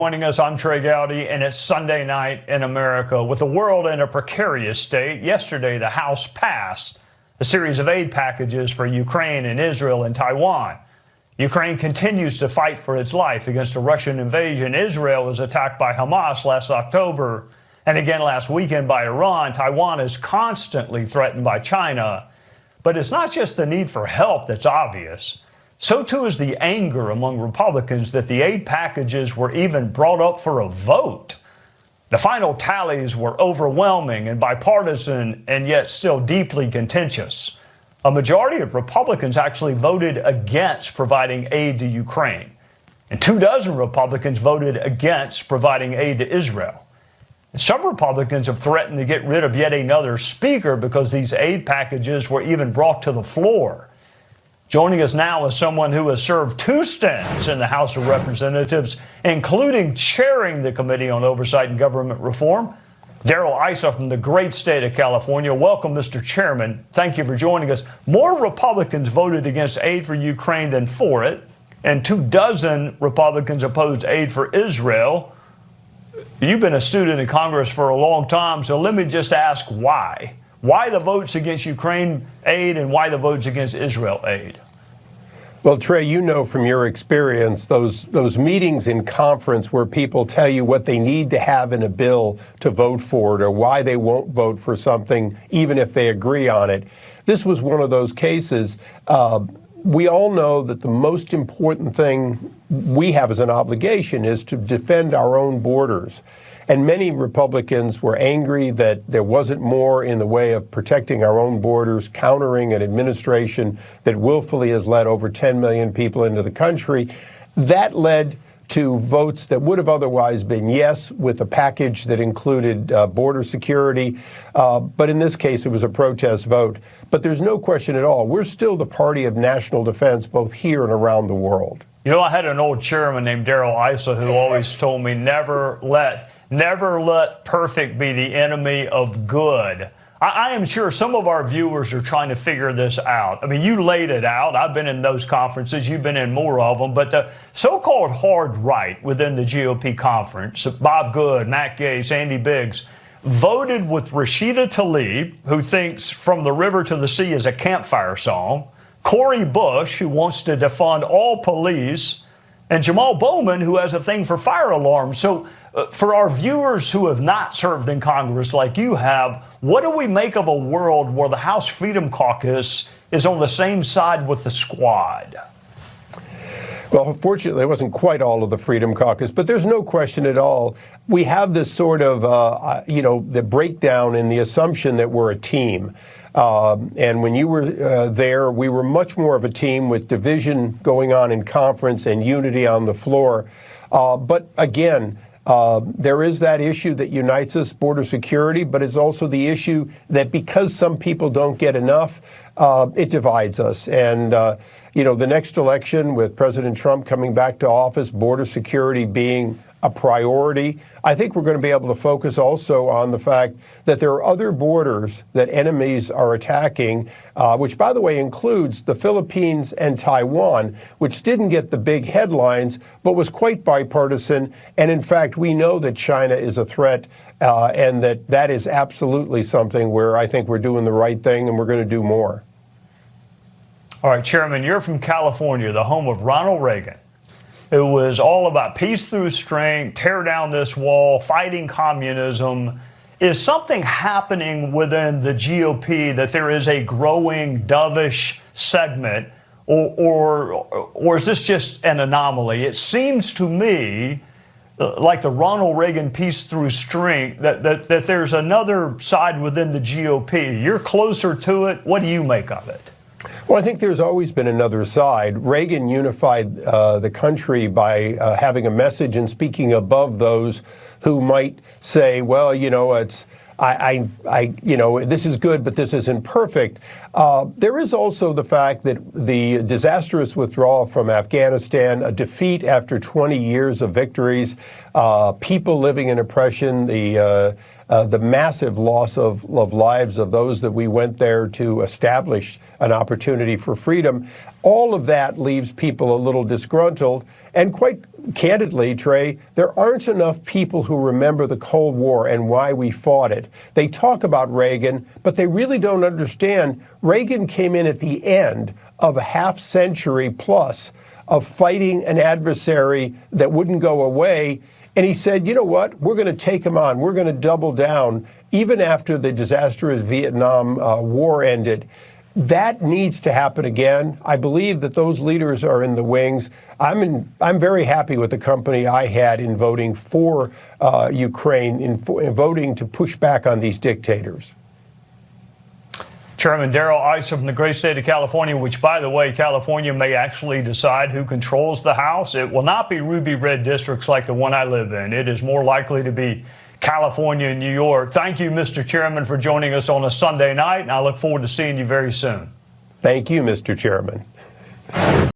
Joining us, I'm Trey Gowdy, and it's Sunday night in America. With the world in a precarious state, yesterday the House passed a series of aid packages for Ukraine and Israel and Taiwan. Ukraine continues to fight for its life against a Russian invasion. Israel was attacked by Hamas last October and again last weekend by Iran. Taiwan is constantly threatened by China. But it's not just the need for help that's obvious. So too is the anger among Republicans that the aid packages were even brought up for a vote. The final tallies were overwhelming and bipartisan and yet still deeply contentious. A majority of Republicans actually voted against providing aid to Ukraine, and 24 Republicans voted against providing aid to Israel. And some Republicans have threatened to get rid of yet another speaker because these aid packages were even brought to the floor. Joining us now is someone who has served 2 stints in the House of Representatives, including chairing the Committee on Oversight and Government Reform, Darrell Issa from the great state of California. Welcome, Mr. Chairman. Thank you for joining us. More Republicans voted against aid for Ukraine than for it, and 24 Republicans opposed aid for Israel. You've been a student in Congress for a long time, so let me just ask why. Why the votes against Ukraine aid and why the votes against Israel aid? Well, Trey, you know from your experience, those meetings in conference where people tell you what they need to have in a bill to vote for it or why they won't vote for something, even if they agree on it. This was one of those cases. We all know that the most important thing we have as an obligation is to defend our own borders. And many Republicans were angry that there wasn't more in the way of protecting our own borders, countering an administration that willfully has let over 10 million people into the country. That led to votes that would have otherwise been yes, with a package that included border security. But in this case, it was a protest vote. But there's no question at all, we're still the party of national defense, both here and around the world. You know, I had an old chairman named Darrell Issa who always told me never let perfect be the enemy of good. I am sure some of our viewers are trying to figure this out. I mean, you laid it out. I've been in those conferences. You've been in more of them. But the so-called hard right within the GOP conference, Bob Good, Matt Gaetz, Andy Biggs, voted with Rashida Tlaib, who thinks From the River to the Sea is a campfire song, Cori Bush, who wants to defund all police, and Jamal Bowman, who has a thing for fire alarms. So for our viewers who have not served in Congress like you have, what do we make of a world where the House Freedom Caucus is on the same side with the squad? Well, unfortunately, it wasn't quite all of the Freedom Caucus, but there's no question at all. We have this sort of, the breakdown in the assumption that we're a team. And when you were there, we were much more of a team with division going on in conference and unity on the floor. But again, there is that issue that unites us, border security, but it's also the issue that because some people don't get enough, it divides us. And, the next election with President Trump coming back to office, border security being a priority, I think we're going to be able to focus also on the fact that there are other borders that enemies are attacking, which, by the way, includes the Philippines and Taiwan, which didn't get the big headlines, but was quite bipartisan. And in fact, we know that China is a threat, and that is absolutely something where I think we're doing the right thing and we're going to do more. All right, Chairman, you're from California, the home of Ronald Reagan. It was all about peace through strength, tear down this wall, fighting communism. Is something happening within the GOP that there is a growing dovish segment, or is this just an anomaly? It seems to me like the Ronald Reagan peace through strength, that there's another side within the GOP. You're closer to it. What do you make of it? Well, I think there's always been another side. Reagan unified the country by having a message and speaking above those who might say, well, this is good, but this isn't perfect. There is also the fact that the disastrous withdrawal from Afghanistan, a defeat after 20 years of victories, people living in oppression, the the massive loss of lives of those that we went there to establish an opportunity for freedom. All of that leaves people a little disgruntled. And quite candidly, Trey, there aren't enough people who remember the Cold War and why we fought it. They talk about Reagan, but they really don't understand Reagan came in at the end of a half century plus of fighting an adversary that wouldn't go away. And he said, you know what, we're going to take him on. We're going to double down even after the disastrous Vietnam War ended. That needs to happen again. I believe that those leaders are in the wings. I'm very happy with the company I had in voting for Ukraine, in voting to push back on these dictators. Chairman Darrell Issa from the great state of California, which, by the way, California may actually decide who controls the House. It will not be ruby red districts like the one I live in. It is more likely to be California and New York. Thank you, Mr. Chairman, for joining us on a Sunday night, and I look forward to seeing you very soon. Thank you, Mr. Chairman.